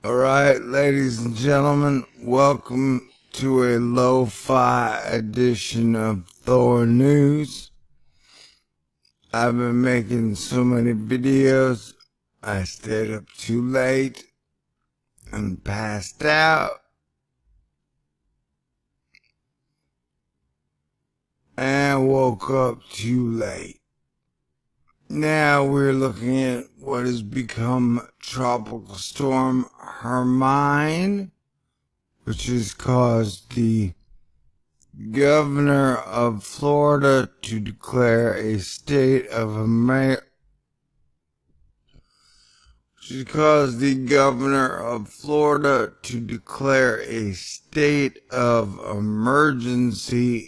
Alright, ladies and gentlemen, welcome to a lo-fi edition of Thor News. I've been making so many videos, I stayed up too late and passed out. And woke up too late. Now we're looking at what has become Tropical Storm Hermine, which has caused the governor of Florida to declare a state of emergency.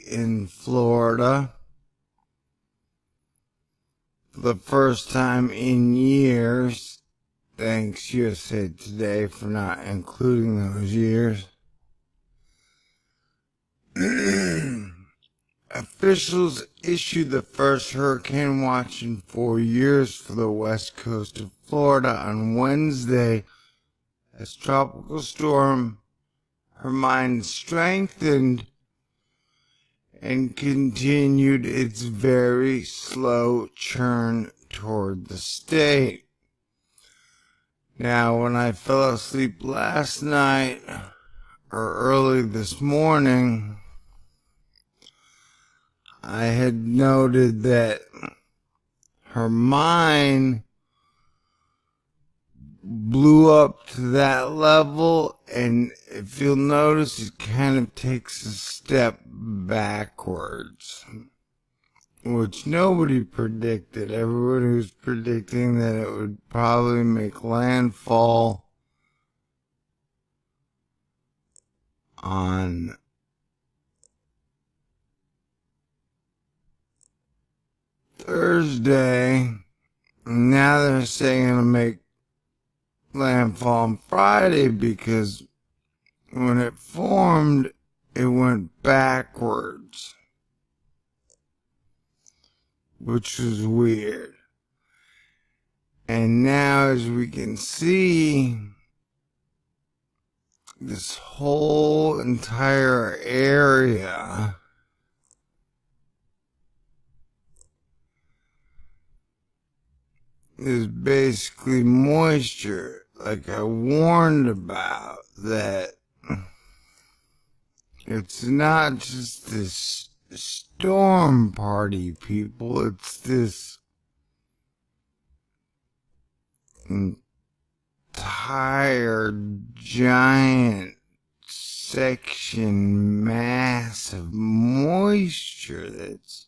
In Florida for the first time in years. Thanks USA Today for not including those years. Officials issued the first hurricane watch in 4 years for the west coast of Florida on Wednesday as Tropical Storm Hermine strengthened and continued its very slow churn toward the state. Now, when I fell asleep last night or early this morning, I had noted that Hermine blew up to that level, and if you'll notice, it kind of takes a step backwards, which nobody predicted. Everybody was predicting that it would probably make landfall on Thursday. Now they're saying it'll make landfall on Friday because when it formed, it went backwards, which was weird. And now, as we can see, this whole entire area is basically moisture, like I warned about, that it's not just this storm party, people, it's this entire giant mass of moisture that's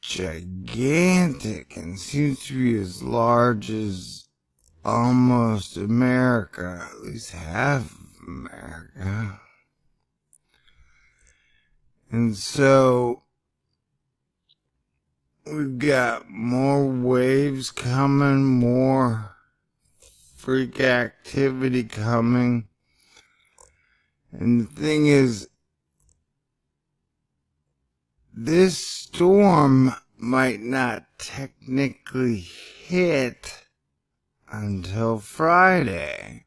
gigantic and seems to be as large as almost America, at least half of America. And so we've got more waves coming, more freak activity coming. And the thing is, this storm might not technically hit until Friday.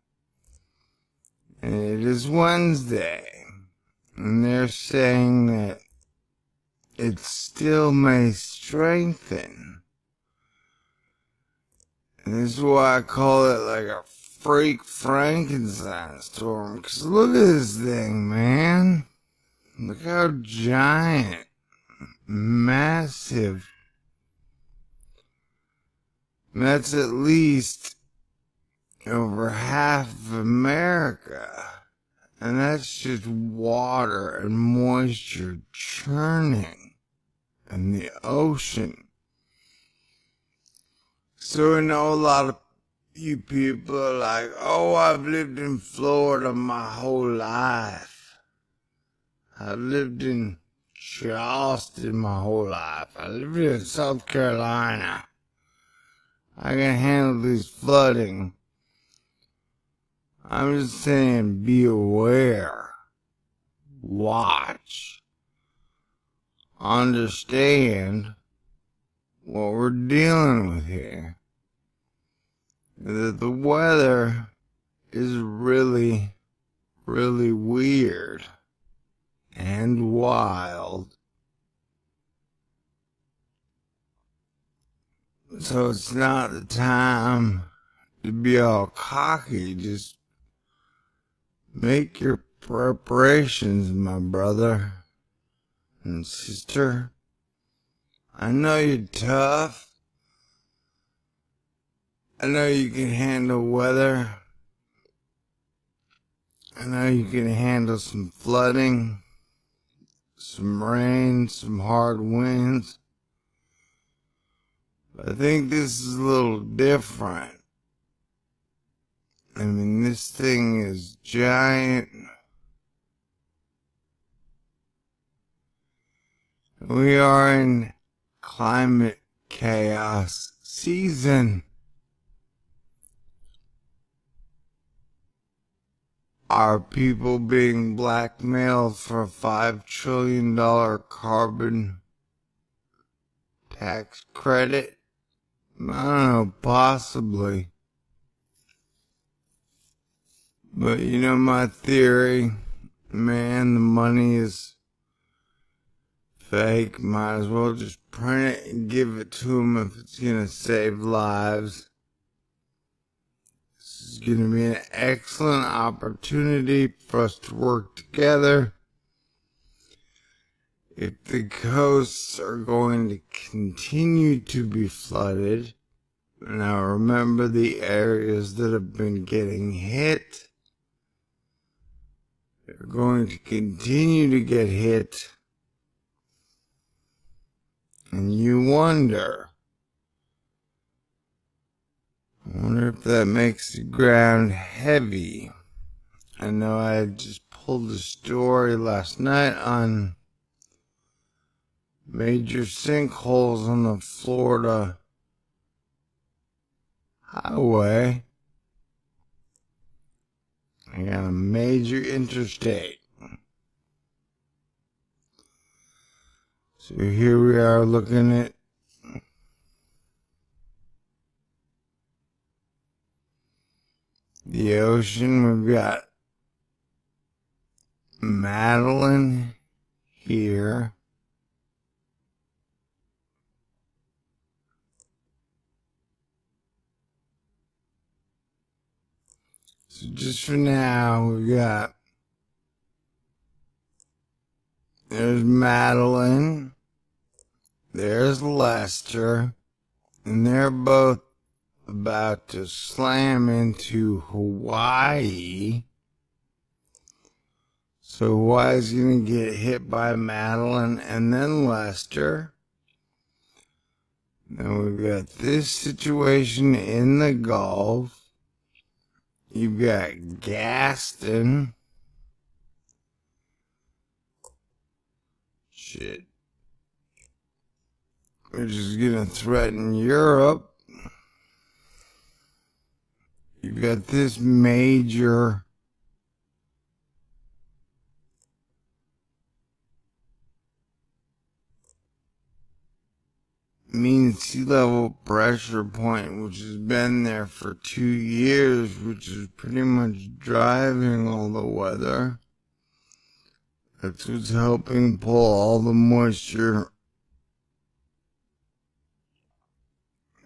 And it is Wednesday. And they're saying that it still may strengthen. And this is why I call it like a freak Frankenstein storm. Because look at this thing, man. Look how giant, massive. That's at least over half of America. And that's just water and moisture churning in the ocean. So I know a lot of you people are like, oh, I've lived in Florida my whole life. I've lived in Charleston my whole life. I lived in South Carolina. I can handle this flooding. I'm just saying, be aware. Watch. Understand what we're dealing with here. that the weather is really, really weird and wild. So it's not the time to be all cocky. Just make your preparations, my brother and sister. I know you're tough. I know you can handle weather. I know you can handle some flooding, some rain, some hard winds. But I think this is a little different. I mean, this thing is giant. We are in climate chaos season. Are people being blackmailed for a $5 trillion carbon tax credit? I don't know, possibly. But you know my theory, man, the money is fake. Might as well just print it and give it to them if it's gonna save lives. This is gonna be an excellent opportunity for us to work together. If the coasts are going to continue to be flooded, now remember the areas that have been getting hit. They're going to continue to get hit. And you wonder if that makes the ground heavy. I know I had just pulled a story last night on major sinkholes on the Florida highway. I got a major interstate. So here we are looking at the ocean. We've got Madeline here. So just for now, we've got, there's Madeline, there's Lester, and they're both about to slam into Hawaii. So Hawaii's going to get hit by Madeline and then Lester. Then we've got this situation in the Gulf. You've got Gaston. Shit. Which is going to threaten Europe. You've got this major mean sea level pressure point, which has been there for 2 years, which is pretty much driving all the weather. That's what's helping pull all the moisture.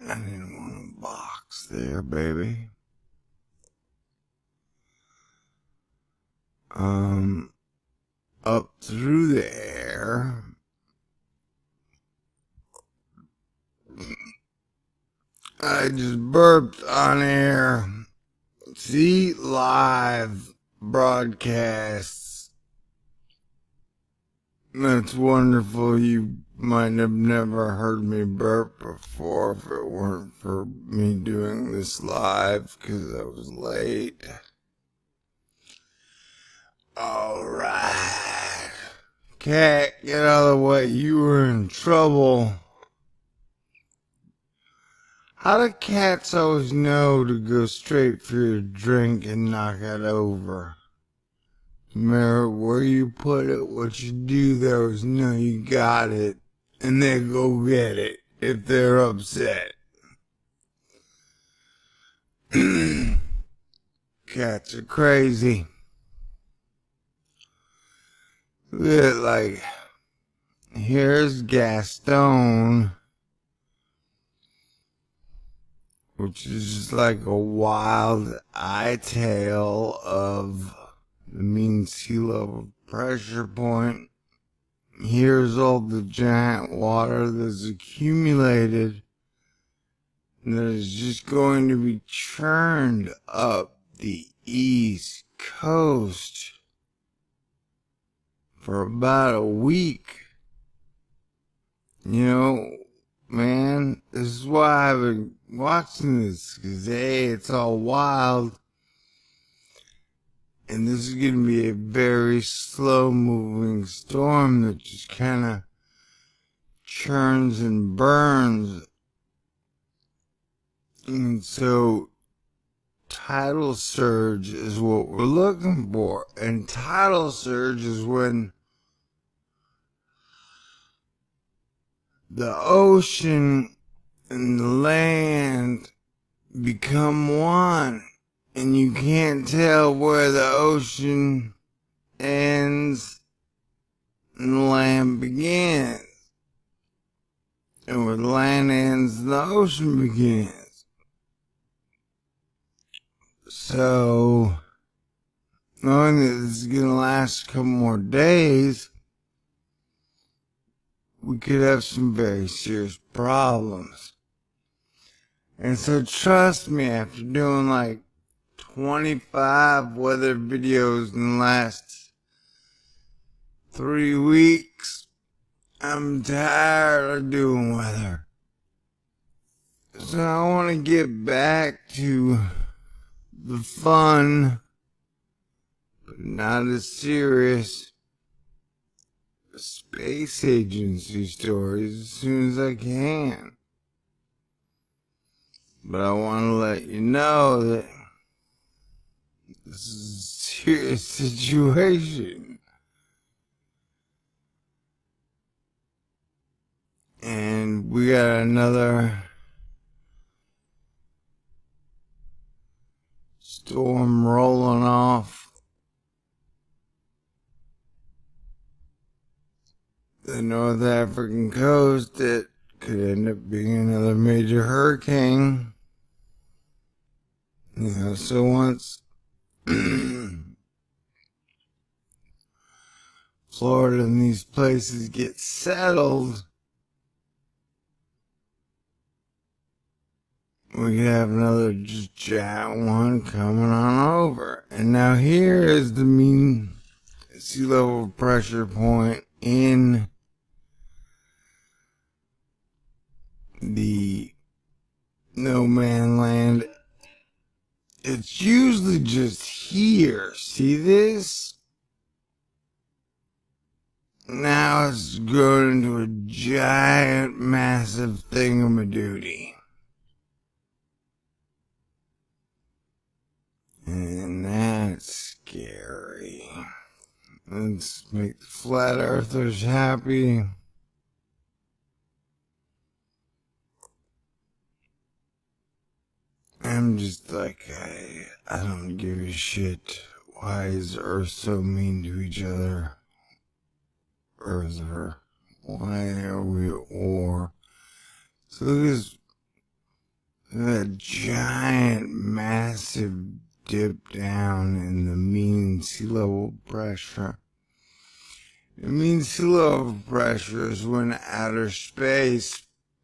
I didn't want a box there, baby. Up through the air. I just burped on air. See, live broadcasts. That's wonderful. You might have never heard me burp before if it weren't for me doing this live because I was late. Alright. Cat, get out of the way. You were in trouble. How do cats always know to go straight for your drink and knock it over? No matter where you put it, what you do, they always know you got it. And they go get it if they're upset. cats are crazy. Like, here's Gaston, which is just like a wild eye tale of the mean sea level pressure point. Here's all the giant water that's accumulated that is just going to be churned up the East Coast for about a week. You know, man, this is why I've been watching this, because hey, it's all wild. And this is going to be a very slow moving storm that just kind of churns and burns. And so tidal surge is what we're looking for. And tidal surge is when the ocean and the land become one, and you can't tell where the ocean ends and the land begins, and where the land ends and the ocean begins. So, knowing that this is gonna last a couple more days, we could have some very serious problems. And so trust me, after doing like 25 weather videos in the last 3 weeks, I'm tired of doing weather. So I want to get back to the fun, but not as serious, space agency stories as soon as I can. But I want to let you know that this is a serious situation. And we got another storm rolling off the North African coast that could end up being another major hurricane. You know, so once Florida and these places get settled, we could have another just giant one coming on over. And now here is the mean sea level pressure point in the no man land. It's usually just here. See this? Now it's grown into a giant, massive thingamadoodie. And that's scary. Let's make the flat earthers happy. I'm just like, I don't give a shit. Why is Earth so mean to each other? Earther, why are we at war? So look at that giant, massive dip down in the mean sea level pressure. The mean sea level pressure is when outer space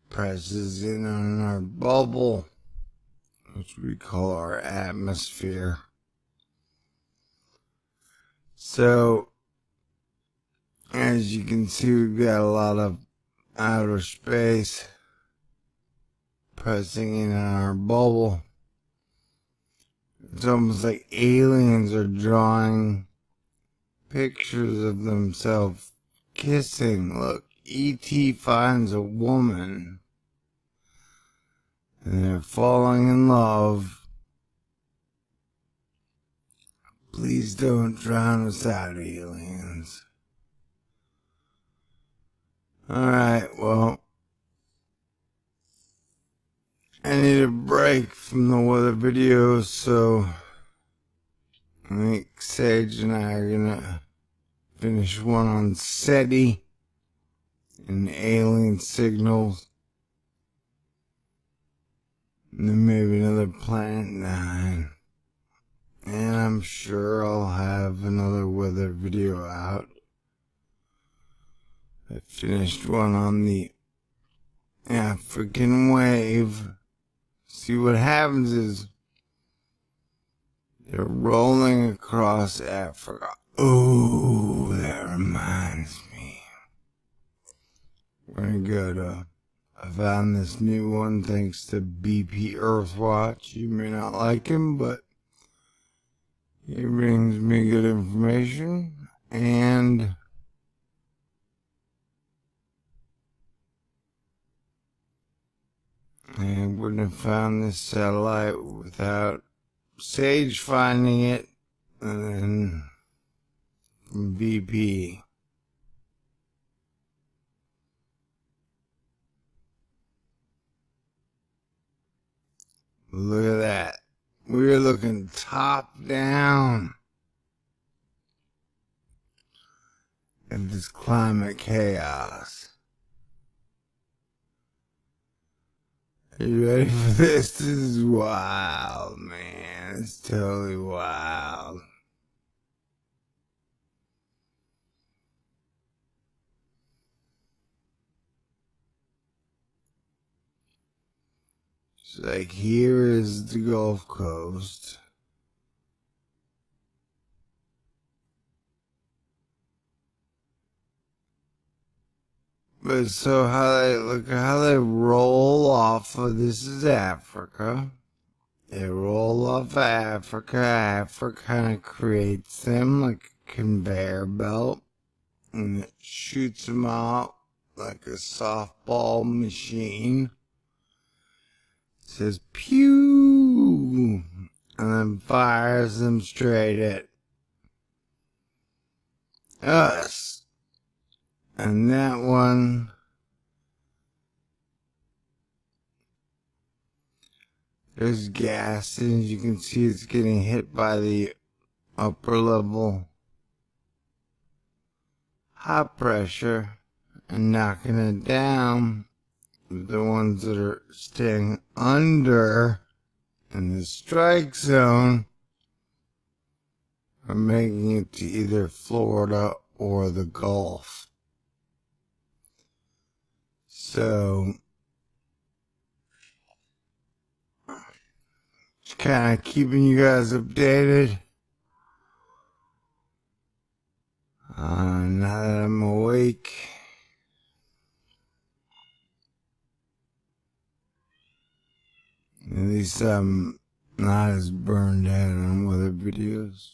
presses in on our bubble, which we call our atmosphere. So, as you can see, we've got a lot of outer space pressing in on our bubble. It's almost like aliens are drawing pictures of themselves kissing. Look, E.T. finds a woman and they're falling in love. Please don't drown us out, aliens. Alright, well, I need a break from the weather videos, so I think Sage and I are gonna finish one on SETI and alien signals. And then maybe another Planet 9. And I'm sure I'll have another weather video out. I finished one on the African wave. See, what happens is they're rolling across Africa. Oh, that reminds me. We're gonna go to... I found this new one thanks to BP Earthwatch. You may not like him, but he brings me good information. And I wouldn't have found this satellite without Sage finding it, and then from BP. Look at that. We're looking top down at this climate chaos. Are you ready for this? This is wild, man. It's totally wild. It's like, here is the Gulf Coast. But so look how they roll off of, this is Africa. They roll off Africa. Africa kind of creates them like a conveyor belt. And it shoots them out like a softball machine. It says pew! And then fires them straight at us. And that one, there's gases. You can see it's getting hit by the upper level high pressure and knocking it down. The ones that are staying under in the strike zone are making it to either Florida or the Gulf. So, just kind of keeping you guys updated. Now that I'm awake. At least I'm not as burned out on weather videos.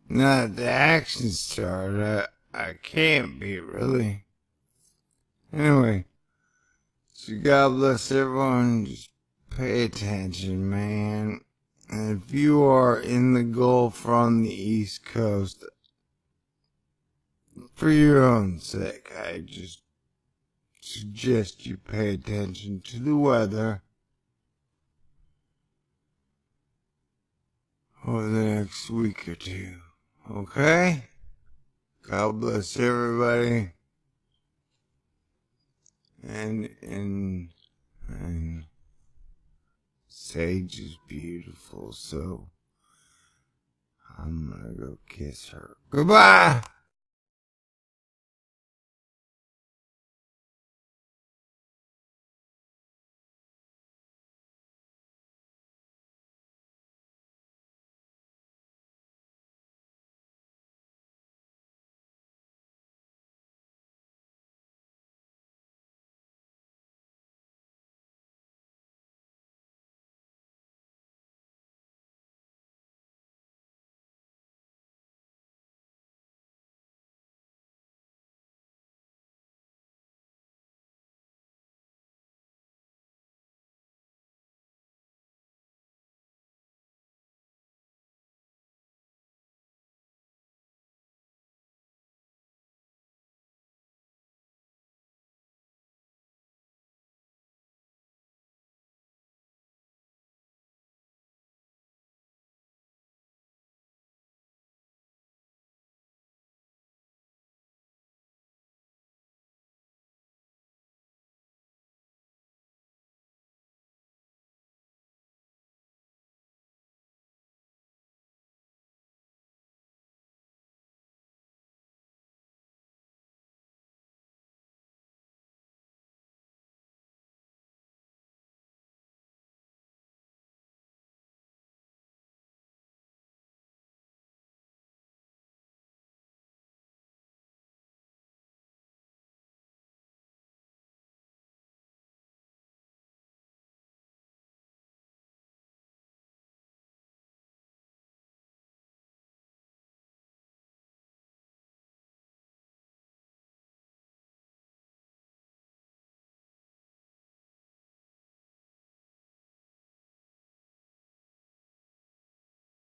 Now that the action started, I can't be, really. Anyway, so God bless everyone. Just pay attention, man. And if you are in the Gulf or on the East Coast, for your own sake, I just suggest you pay attention to the weather over the next week or two. Okay? God bless everybody. And Sage is beautiful, so I'm gonna go kiss her. Goodbye!